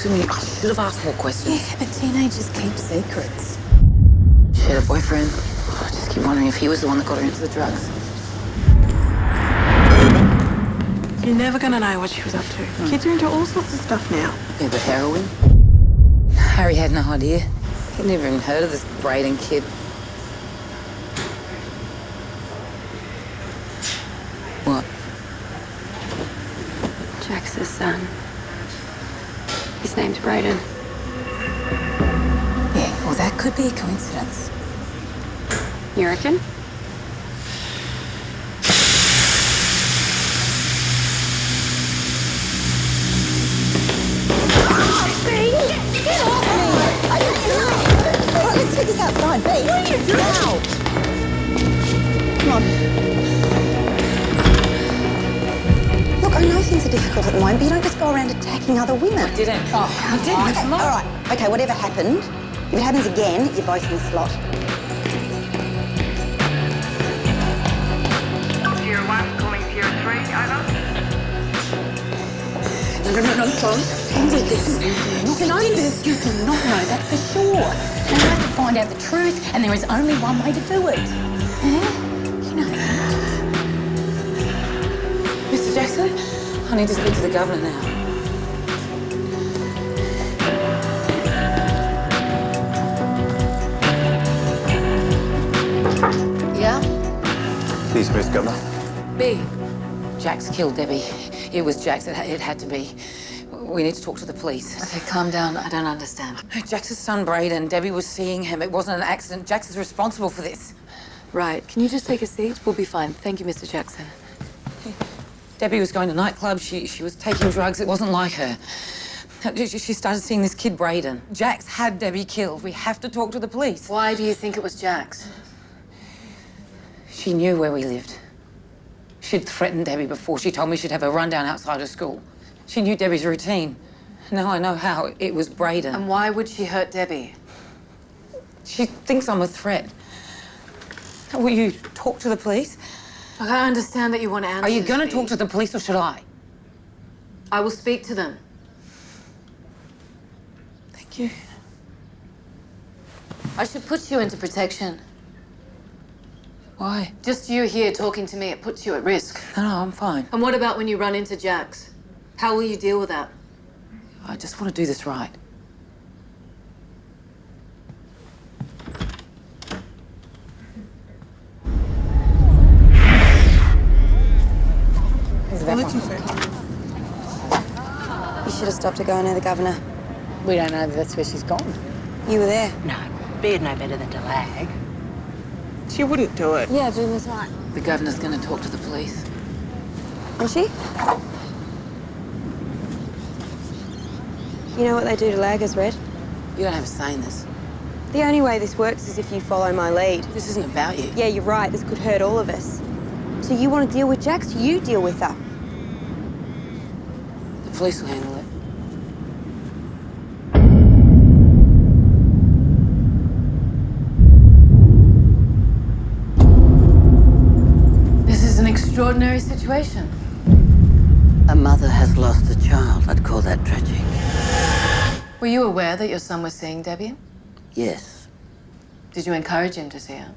to me. I should have asked more questions. Yeah, but teenagers keep secrets. She had a boyfriend. I just keep wondering if he was the one that got her into the drugs. You're never gonna know what she was up to. Kids are into all sorts of stuff now. Yeah, but heroin? Harry had no idea. He'd never even heard of this Braden kid. What? Jacs' son. His name's Braden. Yeah, well, that could be a coincidence. You reckon? Get off me! Are you doing? All right, let's take this outside, babe. What are you doing? Now. Come on. Look, I know things are difficult at the moment, but you don't just go around attacking other women. I didn't. Oh, I didn't. Okay, all right. Okay, whatever happened, if it happens again, you're both in the slot. Tier 1 calling Tier 3, over. No, Tom. Pansy, this is you do not know this. You do not know that for sure. Now you have to find out the truth, and there is only one way to do it. Huh? You know that. Mr. Jackson, I need to speak to the governor now. Yeah? Please, Miss Governor. B. Jacs killed Debbie. It was Jacs. It had to be. We need to talk to the police. Okay, calm down. I don't understand. Jacs' son, Braden. Debbie was seeing him. It wasn't an accident. Jacs is responsible for this. Right. Can you just take a seat? We'll be fine. Thank you, Mr. Jackson. Debbie was going to nightclubs. She was taking drugs. It wasn't like her. She started seeing this kid, Braden. Jacs had Debbie killed. We have to talk to the police. Why do you think it was Jacs? She knew where we lived. She'd threatened Debbie before. She told me she'd have a rundown outside of school. She knew Debbie's routine. Now I know how. It was Braden. And why would she hurt Debbie? She thinks I'm a threat. Will you talk to the police? Look, I understand that you want answers. Are you going to talk to the police or should I? I will speak to them. Thank you. I should put you into protection. Why? Just you here talking to me, it puts you at risk. No, I'm fine. And what about when you run into Jacs? How will you deal with that? I just want to do this right. We're looking for her. You should have stopped her going near the governor. We don't know that that's where she's gone. You were there. No, be'd no better than to lag. She wouldn't do it. Yeah, Boom was right. The governor's going to talk to the police. Was she? You know what they do to laggers, Red? You don't have a say in this. The only way this works is if you follow my lead. This isn't about you. Yeah, you're right. This could hurt all of us. So you want to deal with Jacs? You deal with her. The police will handle it. This is an extraordinary situation. A mother has lost a child. I'd call that tragic. Were you aware that your son was seeing Debbie? Yes. Did you encourage him to see her?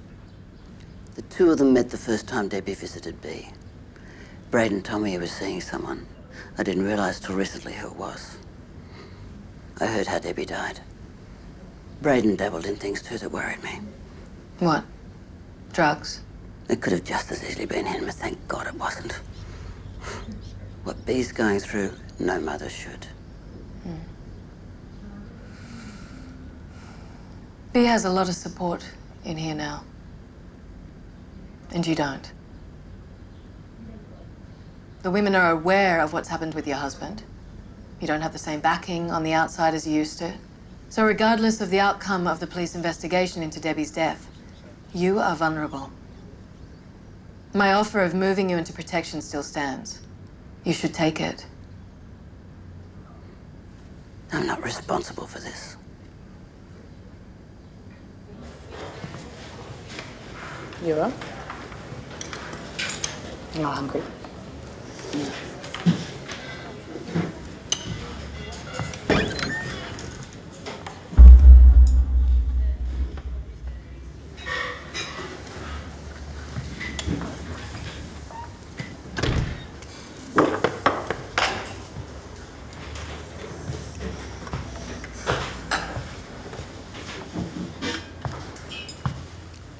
The two of them met the first time Debbie visited B. Braden told me he was seeing someone. I didn't realize till recently who it was. I heard how Debbie died. Braden dabbled in things too that worried me. What? Drugs? It could have just as easily been him, but thank God it wasn't. What B's going through, no mother should. B has a lot of support in here now. And you don't. The women are aware of what's happened with your husband. You don't have the same backing on the outside as you used to. So regardless of the outcome of the police investigation into Debbie's death, you are vulnerable. My offer of moving you into protection still stands. You should take it. I'm not responsible for this. You are? I'm not hungry.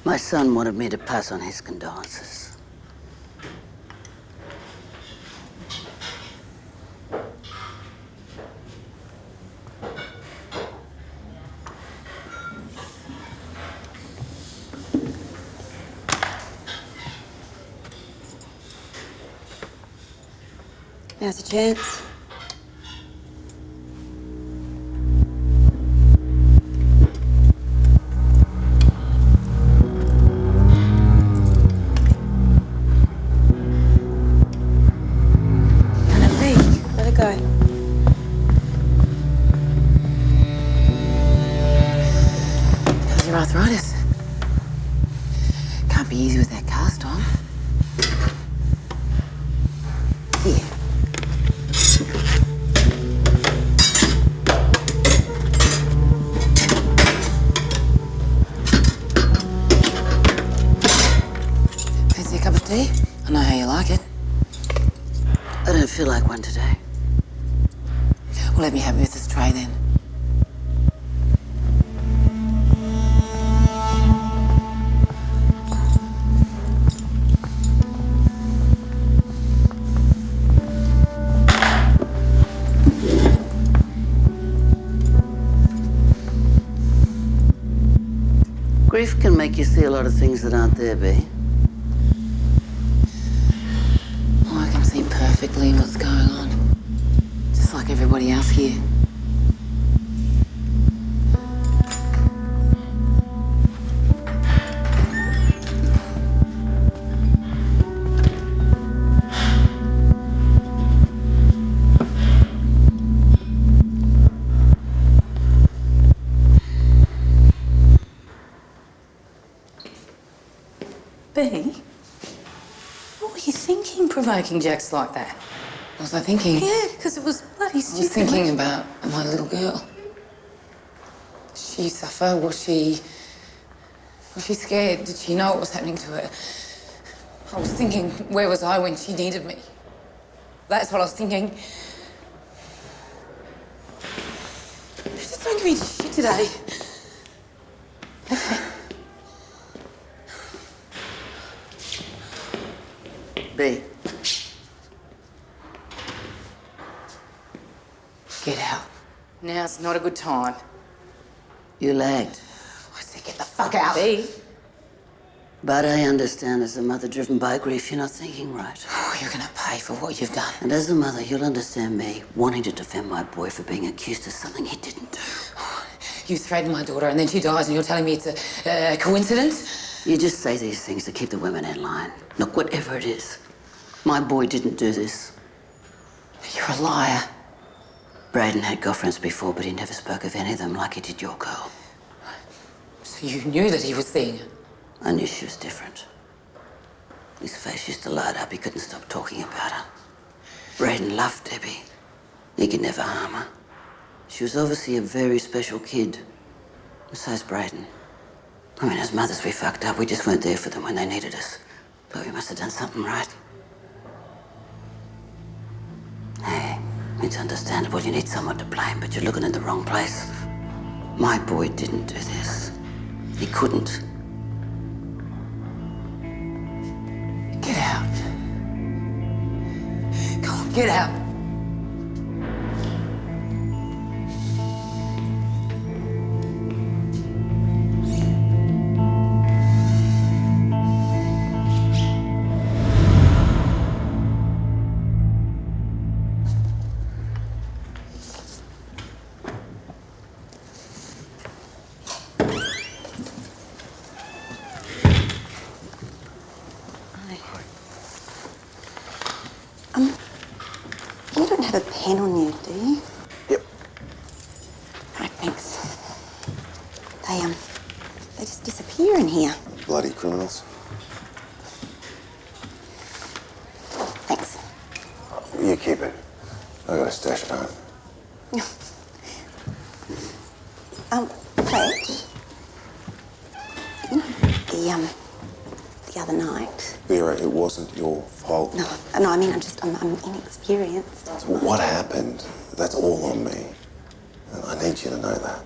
My son wanted me to pass on his condolences. Now's a chance. Let it go. How's your arthritis? Can't be easy with that cast on. Here. Fancy a cup of tea? I know how you like it. I don't feel like one today. Well, let me help you with this tray then. Grief can make you see a lot of things that aren't there, B. Oh, I can see perfectly what's going on. Just like everybody else here. B? What were you thinking, Provoking Jacs like that. What was I thinking? Yeah, because it was bloody I stupid. was thinking about my little girl. Did she suffer? Was she scared? Did she know what was happening to her? I was thinking, where was I when she needed me? That's what I was thinking. Just don't give me shit today. Okay. B. Get out. Now's not a good time. You lagged. I said get the fuck out. B? But I understand as a mother driven by grief, you're not thinking right. Oh, you're gonna pay for what you've done. And as a mother, you'll understand me wanting to defend my boy for being accused of something he didn't do. You threatened my daughter and then she dies and you're telling me it's a coincidence? You just say these things to keep the women in line. Look, whatever it is, my boy didn't do this. You're a liar. Braden had girlfriends before, but he never spoke of any of them like he did your girl. So you knew that he was seeing her? I knew she was different. His face used to light up. He couldn't stop talking about her. Braden loved Debbie. He could never harm her. She was obviously a very special kid. And so's Braden. I mean, as mothers, we fucked up. We just weren't there for them when they needed us. But we must have done something right. Hey, it's understandable you need someone to blame, but you're looking in the wrong place. My boy didn't do this. He couldn't. Get out. Go on, get out. You don't have a pen on you, do you? Yep. Right, thanks. They just disappear in here. Bloody criminals. Thanks. You keep it. I got a stash at home. Fletch. You know, the other night. Vera, it wasn't your fault. No, I mean, I'm inexperienced. What happened? That's all on me. And I need you to know that.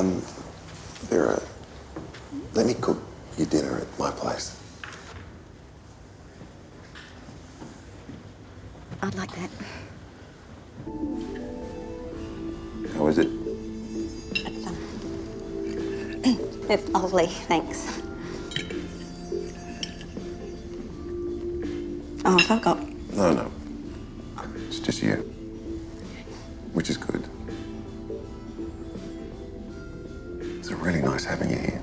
Vera, let me cook you dinner at my place. I'd like that. How is it? It's lovely, thanks. Oh, I forgot. No. It's just you. Which is good. It's really nice having you here.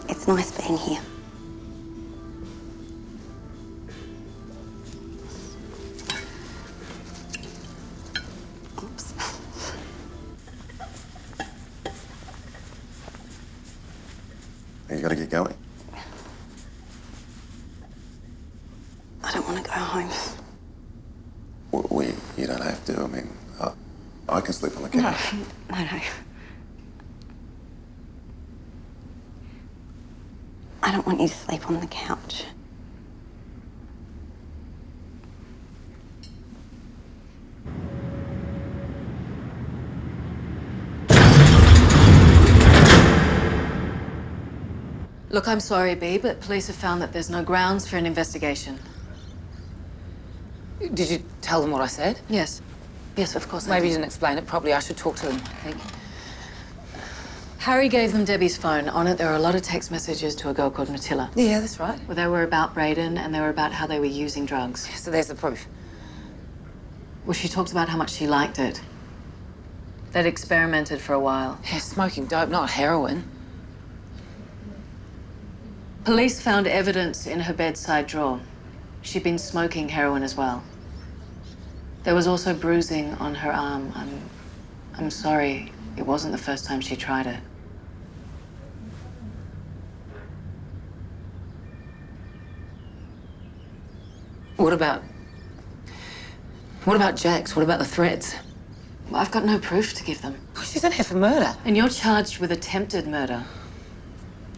It's nice being here. Oops. You gotta get going. I don't want to go home. Well, you don't have to. I mean, I can sleep on the couch. No. I don't want you to sleep on the couch. Look, I'm sorry, B, but police have found that there's no grounds for an investigation. Did you tell them what I said? Yes. Yes, of course I Maybe did. you didn't explain it properly. I should talk to them, I think. Harry gave them Debbie's phone. On it, there were a lot of text messages to a girl called Matilda. Yeah, that's right. Well, they were about Braden, and they were about how they were using drugs. So there's the proof. Well, she talked about how much she liked it. They'd experimented for a while. Yeah, smoking dope, not heroin. Police found evidence in her bedside drawer. She'd been smoking heroin as well. There was also bruising on her arm. I'm sorry. It wasn't the first time she tried it. What about Jacs? What about the threats? Well, I've got no proof to give them. Oh, she's in here for murder. And you're charged with attempted murder.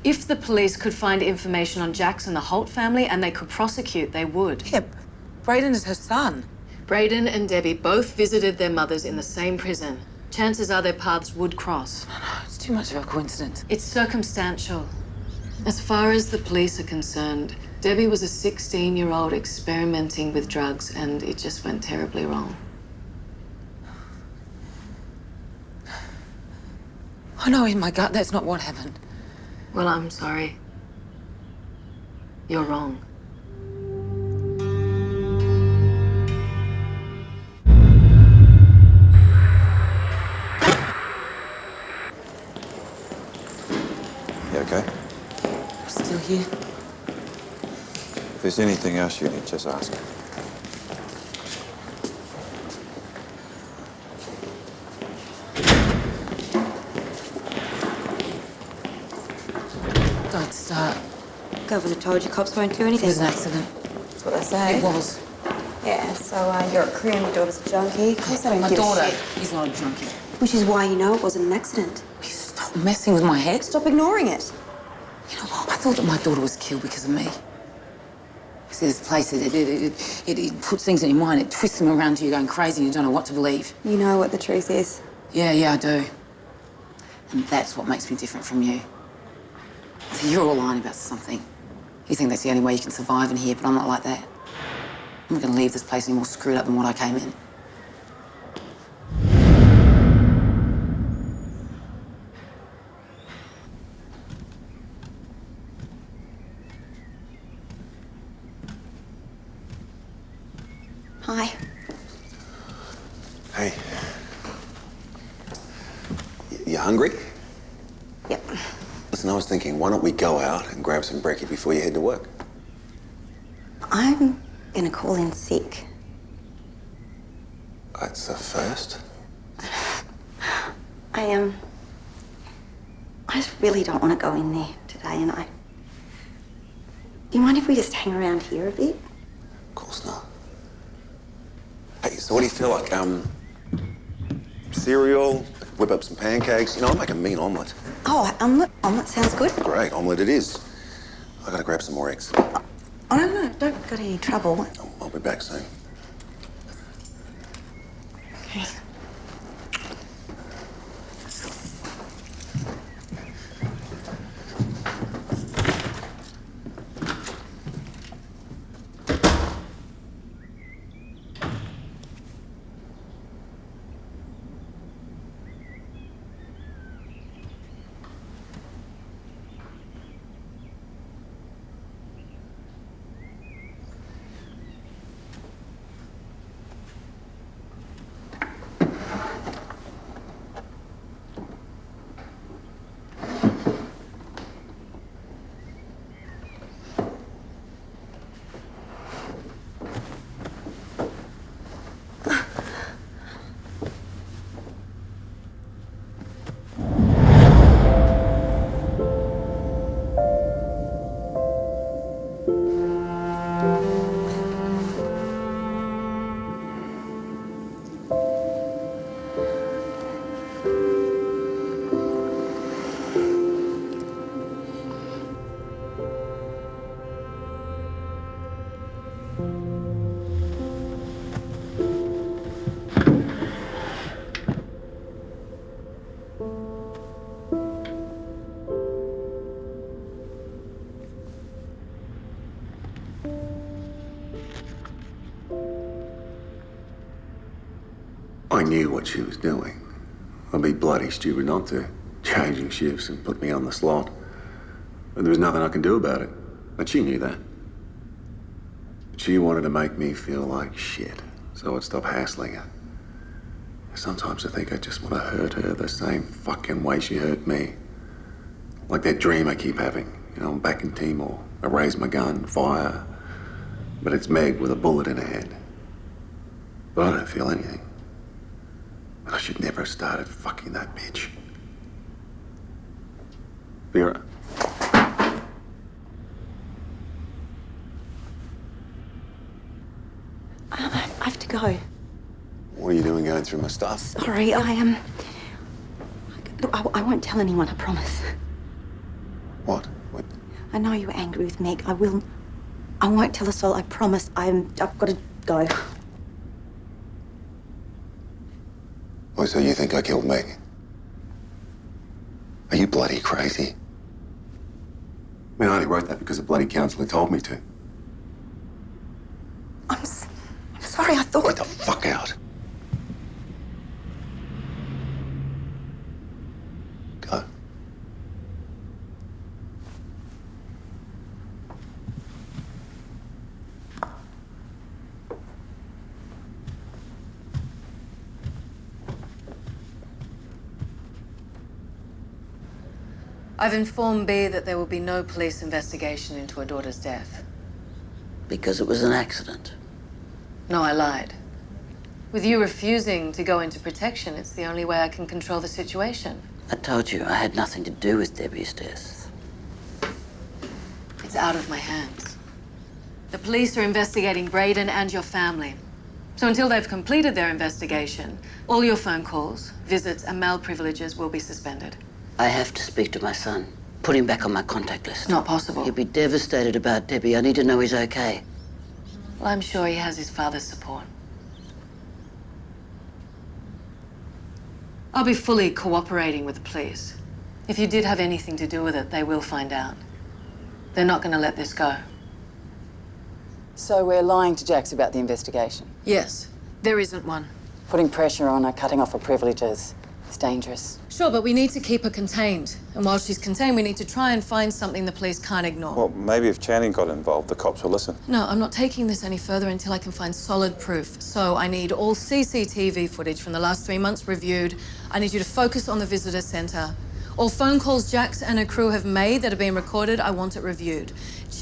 If the police could find information on Jacs and the Holt family and they could prosecute, they would. Yeah, Braden is her son. Braden and Debbie both visited their mothers in the same prison. Chances are their paths would cross. No, it's too much of a coincidence. It's circumstantial. As far as the police are concerned, Debbie was a 16-year-old experimenting with drugs, and it just went terribly wrong. I know in my gut that's not what happened. Well, I'm sorry. You're wrong. You okay? Still here? If there's anything else you need, just ask. Don't start. Governor told you cops won't do It anything. was an accident. That's what they say. It was. Yeah, so you're a career and your daughter's a junkie. Of course I don't My give a daughter shit. is not a junkie. Which is why you know it wasn't an accident. Will you stop messing with my head? Stop ignoring it. You know what? I thought that my daughter was killed because of me. See, this place, it puts things in your mind. It twists them around to you going crazy and you don't know what to believe. You know what the truth is. Yeah, I do. And that's what makes me different from you. See, you're all lying about something. You think that's the only way you can survive in here, but I'm not like that. I'm not going to leave this place any more screwed up than what I came in. Hi. Hey. You hungry? Yep. Listen, I was thinking, why don't we go out and grab some brekkie before you head to work? I'm gonna call in sick. That's a first. I just really don't want to go in there today, and do you mind if we just hang around here a bit? Of course not. Hey, so what do you feel like? Cereal? Whip up some pancakes? You know, I'll make a mean omelette. Oh, omelette sounds good. Great, omelette it is. I gotta grab some more eggs. Oh, no, don't got any trouble. I'll be back soon. Okay. I knew what she was doing. I'd be bloody stupid not to. Changing shifts and put me on the slot. But there was nothing I could do about it. But she knew that. She wanted to make me feel like shit, so I'd stop hassling her. Sometimes I think I just want to hurt her the same fucking way she hurt me. Like that dream I keep having. You know, I'm back in Timor. I raise my gun, fire. But it's Meg with a bullet in her head. But I don't feel anything. And I should never have started fucking that bitch. Vera. I have to go. What are you doing going through my stuff? Sorry, I am. Look, I won't tell anyone, I promise. What? I know you were angry with Meg. I won't tell us all, I promise. I've got to go. Oh, so you think I killed Meg? Are you bloody crazy? I mean, I only wrote that because the bloody counsellor told me to. I'm sorry, I thought... Get the fuck out. Go. I've informed B that there will be no police investigation into her daughter's death. Because it was an accident. No, I lied. With you refusing to go into protection, it's the only way I can control the situation. I told you I had nothing to do with Debbie's death. It's out of my hands. The police are investigating Braden and your family. So until they've completed their investigation, all your phone calls, visits, and mail privileges will be suspended. I have to speak to my son. Put him back on my contact list. Not possible. He'll be devastated about Debbie. I need to know he's okay. Well, I'm sure he has his father's support. I'll be fully cooperating with the police. If you did have anything to do with it, they will find out. They're not going to let this go. So we're lying to Jacs about the investigation? Yes, there isn't one. Putting pressure on her, cutting off her privileges. It's dangerous. Sure, but we need to keep her contained. And while she's contained, we need to try and find something the police can't ignore. Well, maybe if Channing got involved, the cops will listen. No, I'm not taking this any further until I can find solid proof. So I need all CCTV footage from the last 3 months reviewed. I need you to focus on the visitor centre. All phone calls Jacs and her crew have made that have been recorded, I want it reviewed.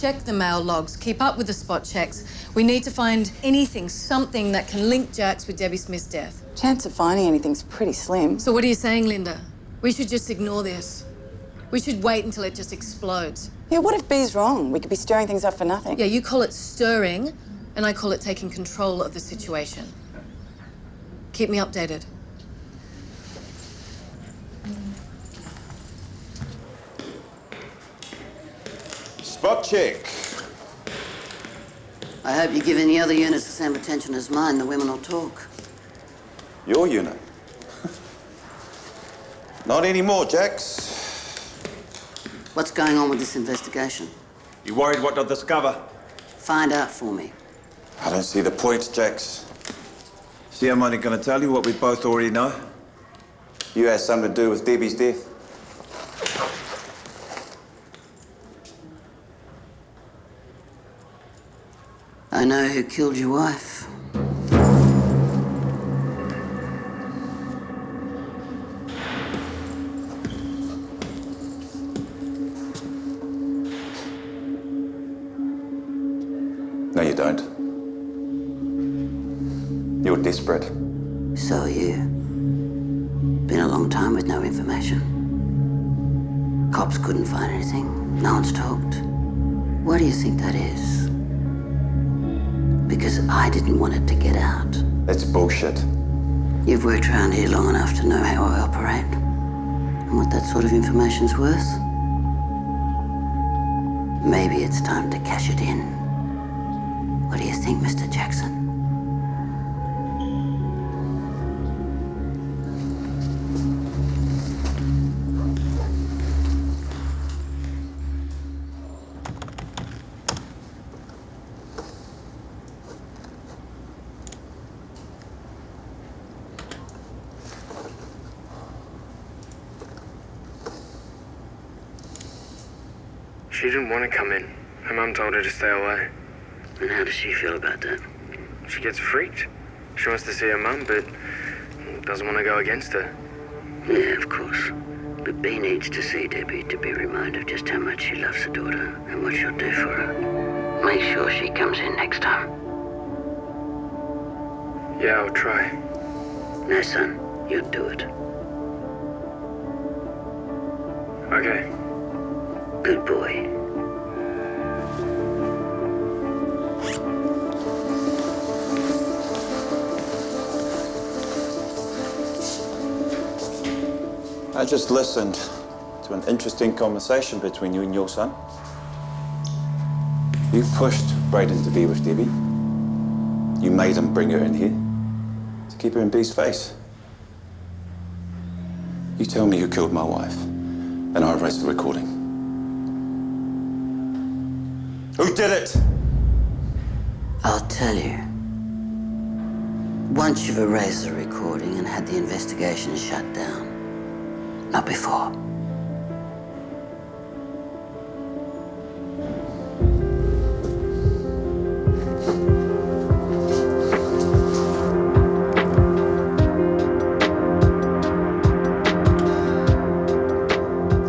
Check the mail logs, keep up with the spot checks. We need to find anything, something that can link Jacs with Debbie Smith's death. Chance of finding anything's pretty slim. So what are you saying, Linda? We should just ignore this. We should wait until it just explodes. Yeah, what if B's wrong? We could be stirring things up for nothing. Yeah, you call it stirring, and I call it taking control of the situation. Keep me updated. Spot check. I hope you give any other units the same attention as mine. The women will talk. Your unit. Not anymore, Jacs. What's going on with this investigation? You worried what they'll discover? Find out for me. I don't see the point, Jacs. See, I'm only going to tell you what we both already know. You had something to do with Debbie's death. I know who killed your wife. No, you don't. You're desperate. So are you. Been a long time with no information. Cops couldn't find anything. No one's talked. Why do you think that is? Because I didn't want it to get out. That's bullshit. You've worked around here long enough to know how I operate and what that sort of information's worth. Maybe it's time to cash it in. What do you think, Mr. Jackson? She didn't want to come in. Her mum told her to stay away. And how does she feel about that? She gets freaked. She wants to see her mum, but doesn't want to go against her. Yeah, of course. But Bea needs to see Debbie to be reminded of just how much she loves her daughter and what she'll do for her. Make sure she comes in next time. Yeah, I'll try. No, son, you'll do it. Okay. Good boy. I just listened to an interesting conversation between you and your son. You pushed Brayden to be with Debbie. You made him bring her in here to keep her in Bea's face. You tell me who killed my wife, and I'll erase the recording. Who did it? I'll tell you. Once you've erased the recording and had the investigation shut down. Not before.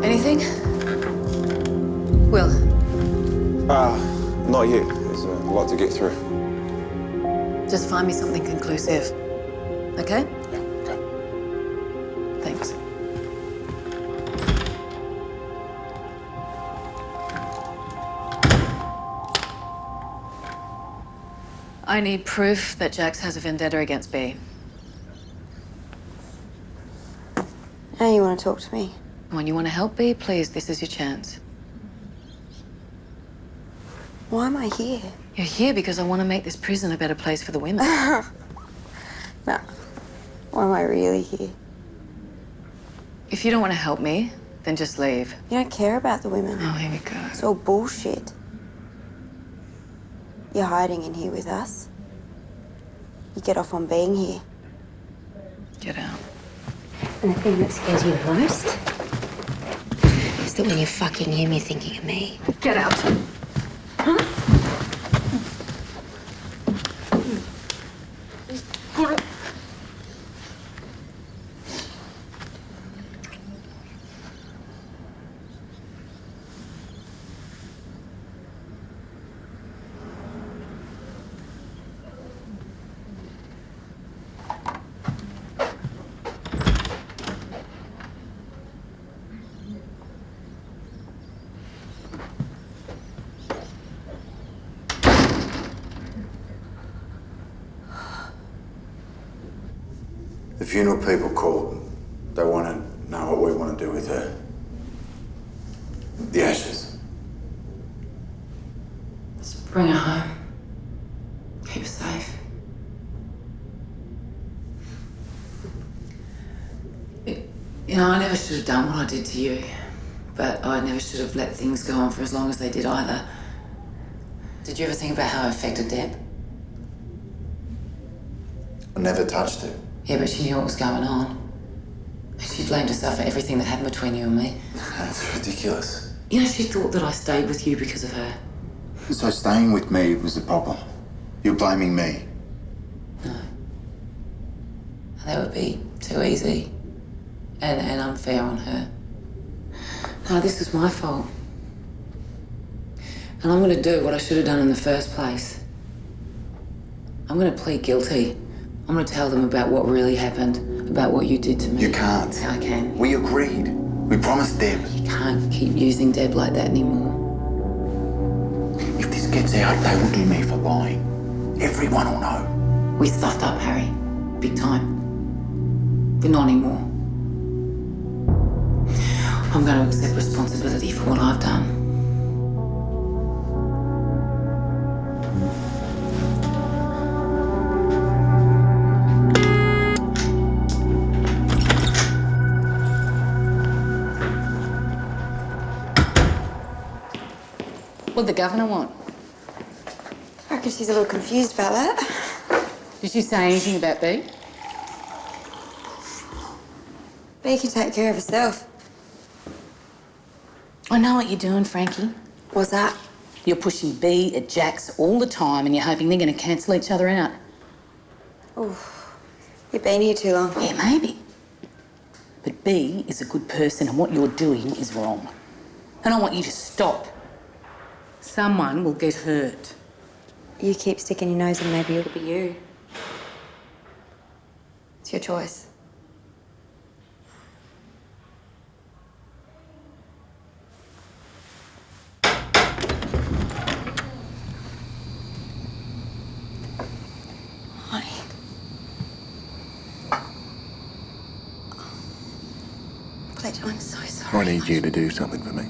Anything? Will? Not yet. There's a lot to get through. Just find me something conclusive. Okay? Yeah, okay. Thanks. I need proof that Jacs has a vendetta against Bea. Now you want to talk to me? When you want to help Bea, please, this is your chance. Why am I here? You're here because I want to make this prison a better place for the women. No. Why am I really here? If you don't want to help me, then just leave. You don't care about the women. Oh, here we go. It's all bullshit. You're hiding in here with us. You get off on being here. Get out. And the thing that scares you most is that when you're fucking him, you're thinking of me. Get out. The funeral people called. They want to know what we want to do with her. The ashes. Just bring her home. Keep her safe. You know, I never should have done what I did to you, but I never should have let things go on for as long as they did either. Did you ever think about how it affected Deb? I never touched her. Yeah, but she knew what was going on. And she blamed herself for everything that happened between you and me. That's ridiculous. You know, she thought that I stayed with you because of her. So staying with me was the problem. You're blaming me. No. That would be too easy. And unfair on her. No, this is my fault. And I'm gonna do what I should have done in the first place. I'm gonna plead guilty. I'm gonna tell them about what really happened, about what you did to me. You can't. Yeah, I can. We agreed. We promised Deb. You can't keep using Deb like that anymore. If this gets out, they will do me for lying. Everyone will know. We stuffed up, Harry. Big time. But not anymore. I'm going to accept responsibility for what I've done. the governor want? I reckon she's a little confused about that. Did she say anything about B? Bea can take care of herself. I know what you're doing, Frankie. What's that? You're pushing B at Jacs all the time and you're hoping they're going to cancel each other out. Oh, you've been here too long. Yeah, maybe. But B is a good person and what you're doing is wrong. And I want you to stop. Someone will get hurt. You keep sticking your nose in, maybe it'll be you. It's your choice. I'm so sorry. I need you to do something for me.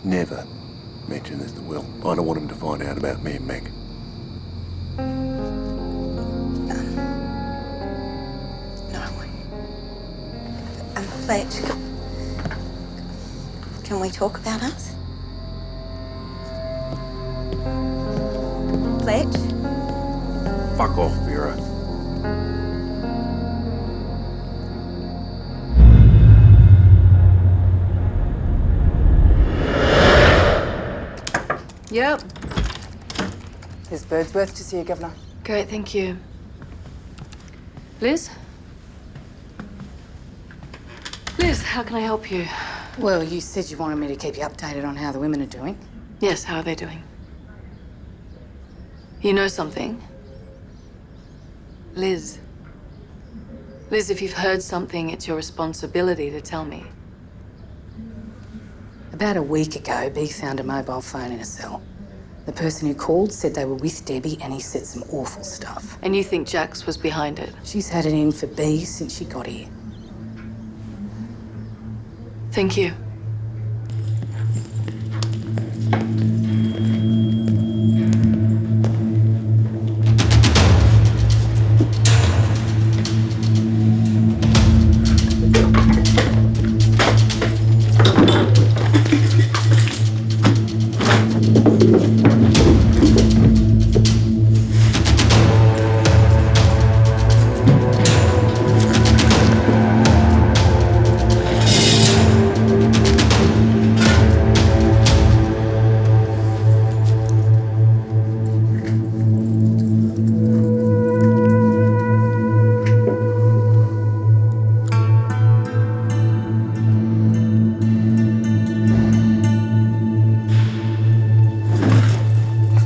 Never mention this to Will. I don't want him to find out about me and Meg. No. Fletch, can we talk about us? Fletch? Fuck off, Vera. Yep. His bird's worth to see you, Governor. Great, thank you. Liz? Liz, how can I help you? Well, you said you wanted me to keep you updated on how the women are doing. Yes, how are they doing? You know something? Liz. Liz, if you've heard something, it's your responsibility to tell me. About a week ago, B found a mobile phone in a cell. The person who called said they were with Debbie and he said some awful stuff. And you think Jacs was behind it? She's had it in for B since she got here. Thank you.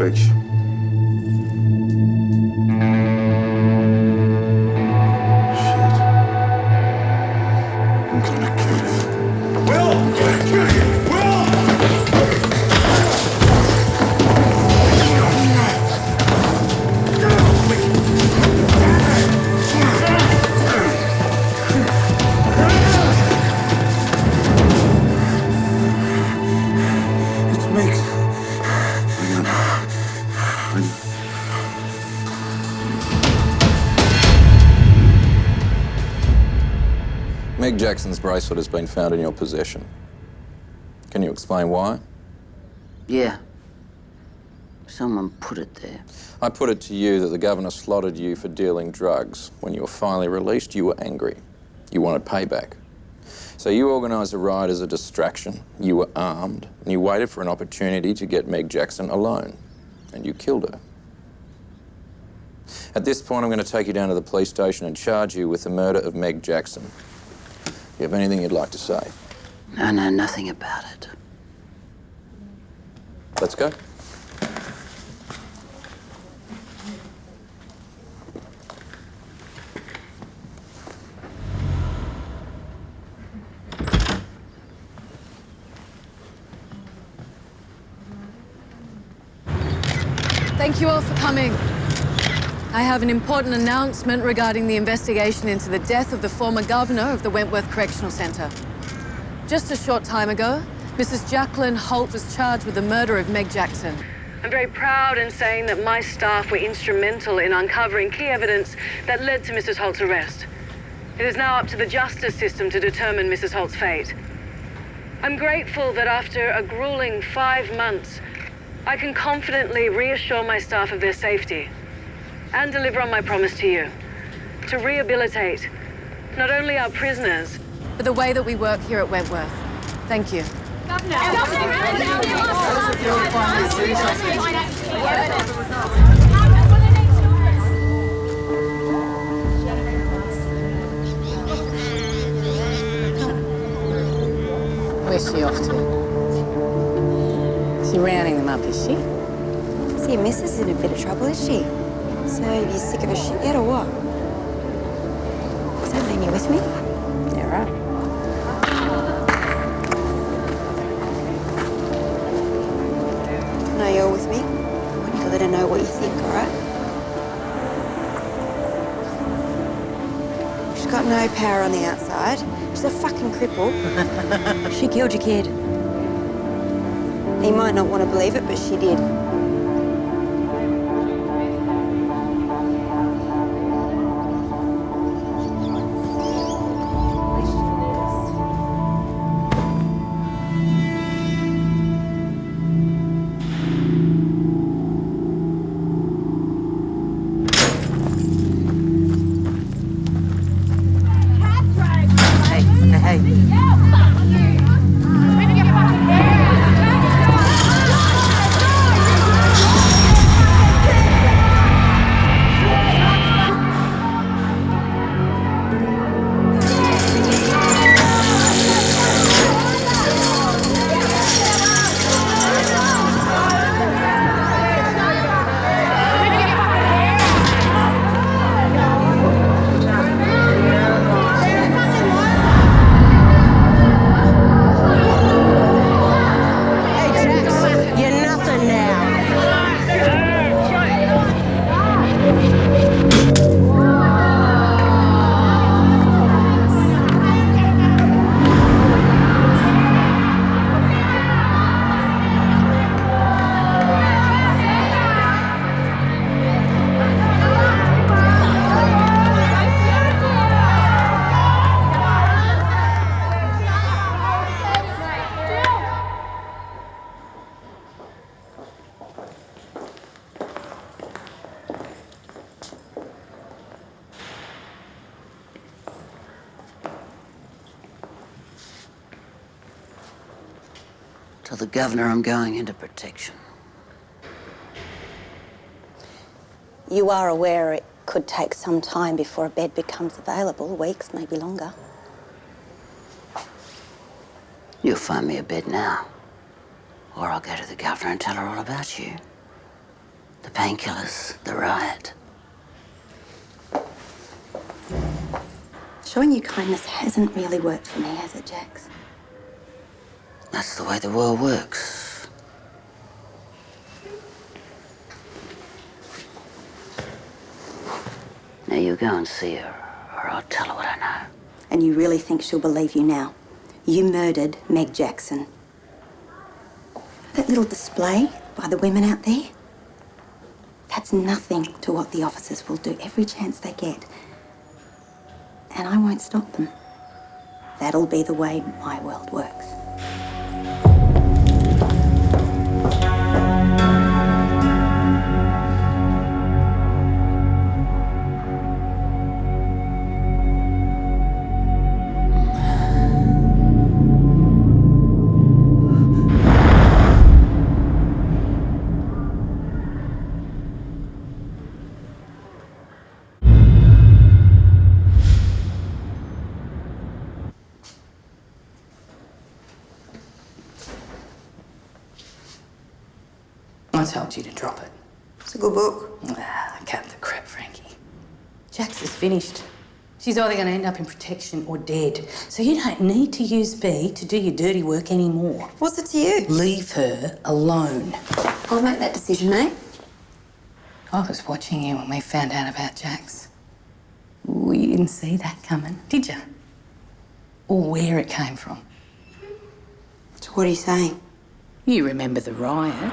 Fetch. Meg Jackson's bracelet has been found in your possession. Can you explain why? Yeah. Someone put it there. I put it to you that the governor slotted you for dealing drugs. When you were finally released, you were angry. You wanted payback. So you organised a riot as a distraction. You were armed, and you waited for an opportunity to get Meg Jackson alone. And you killed her. At this point, I'm going to take you down to the police station and charge you with the murder of Meg Jackson. Do you have anything you'd like to say? I know nothing about it. Let's go. Thank you all for coming. I have an important announcement regarding the investigation into the death of the former governor of the Wentworth Correctional Centre. Just a short time ago, Mrs. Jacqueline Holt was charged with the murder of Meg Jackson. I'm very proud in saying that my staff were instrumental in uncovering key evidence that led to Mrs. Holt's arrest. It is now up to the justice system to determine Mrs. Holt's fate. I'm grateful that after a grueling 5 months, I can confidently reassure my staff of their safety and deliver on my promise to you, to rehabilitate not only our prisoners, but the way that we work here at Wentworth. Thank you. Where's she off to? She rounding them up, is she? See, your missus is in a bit of trouble, is she? So, you sick of her shit yet, or what? Does that mean you're with me? Yeah, right. No, you're with me. I want you to let her know what you think, all right? She's got no power on the outside. She's a fucking cripple. She killed your kid. He might not want to believe it, but she did. Tell the governor I'm going into protection. You are aware it could take some time before a bed becomes available, weeks, maybe longer. You'll find me a bed now. Or I'll go to the governor and tell her all about you. The painkillers, the riot. Showing you kindness hasn't really worked for me, has it, Jacs? That's the way the world works. Now you go and see her, or I'll tell her what I know. And you really think she'll believe you now? You murdered Meg Jackson. That little display by the women out there? That's nothing to what the officers will do every chance they get. And I won't stop them. That'll be the way my world works. I told you to drop it. It's a good book. Cut the crap, Franky. Jacs is finished. She's either going to end up in protection or dead. So you don't need to use B to do your dirty work anymore. What's it to you? Leave her alone. I'll make that decision, mate. I was watching you when we found out about Jacs. Ooh, you didn't see that coming, did you? Or where it came from. So what are you saying? You remember the riot?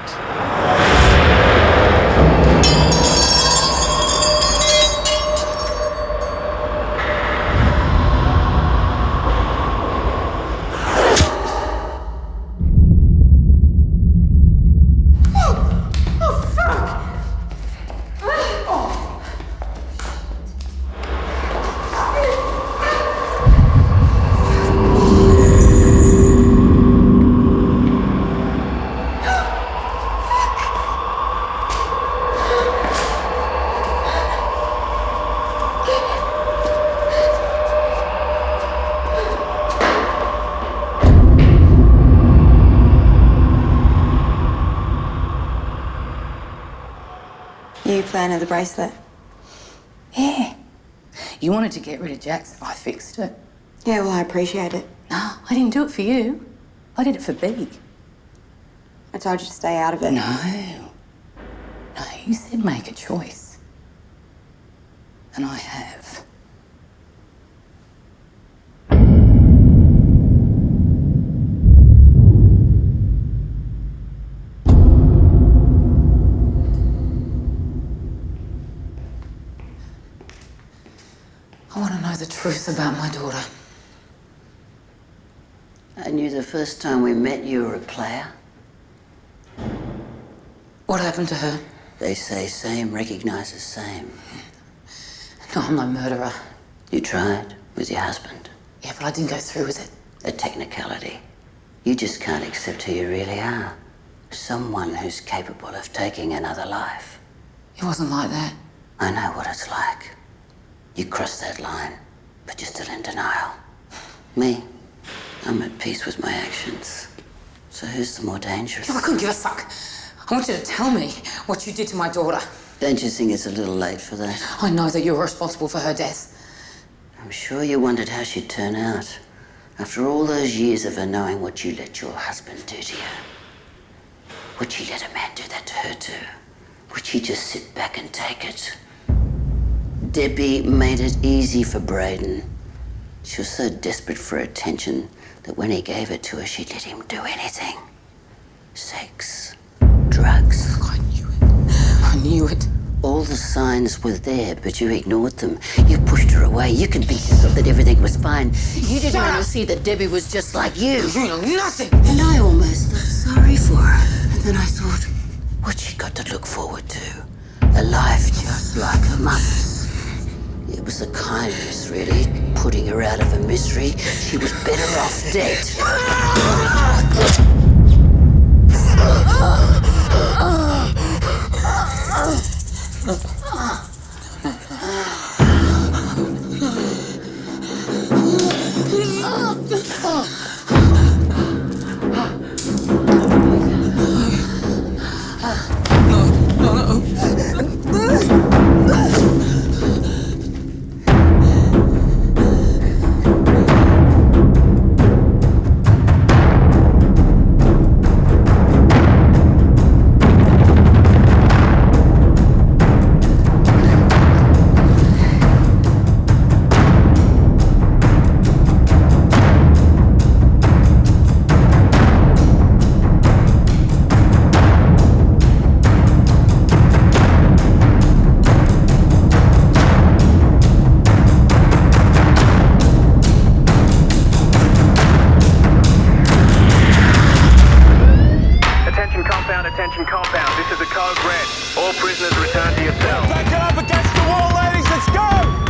You planted the bracelet? Yeah. You wanted to get rid of Jacs. I fixed it. Yeah, well, I appreciate it. No, I didn't do it for you. I did it for B. I told you to stay out of it. No. No, you said make a choice. And I have. I want to know the truth about my daughter. I knew the first time we met you were a player. What happened to her? They say same recognizes same. No, I'm no murderer. You tried with your husband. Yeah, but I didn't go through with it. A technicality. You just can't accept who you really are. Someone who's capable of taking another life. It wasn't like that. I know what it's like. You crossed that line, but you're still in denial. Me, I'm at peace with my actions. So who's the more dangerous? I couldn't give a fuck. I want you to tell me what you did to my daughter. Don't you think it's a little late for that? I know that you were responsible for her death. I'm sure you wondered how she'd turn out. After all those years of her knowing what you let your husband do to you. Would she let a man do that to her too? Would she just sit back and take it? Debbie made it easy for Braden. She was so desperate for attention that when he gave it to her, she'd let him do anything. Sex, drugs. Look, I knew it. I knew it. All the signs were there, but you ignored them. You pushed her away. You convinced yourself that everything was fine. You didn't want to see that Debbie was just like you. You know nothing. And I almost felt sorry for her. And then I thought, what's she got to look forward to? A life just like her mother's. It was a kindness, really, putting her out of her misery. She was better off dead. Attention compound, this is a code red. All prisoners return to your cell. Back it up against the wall, ladies, let's go!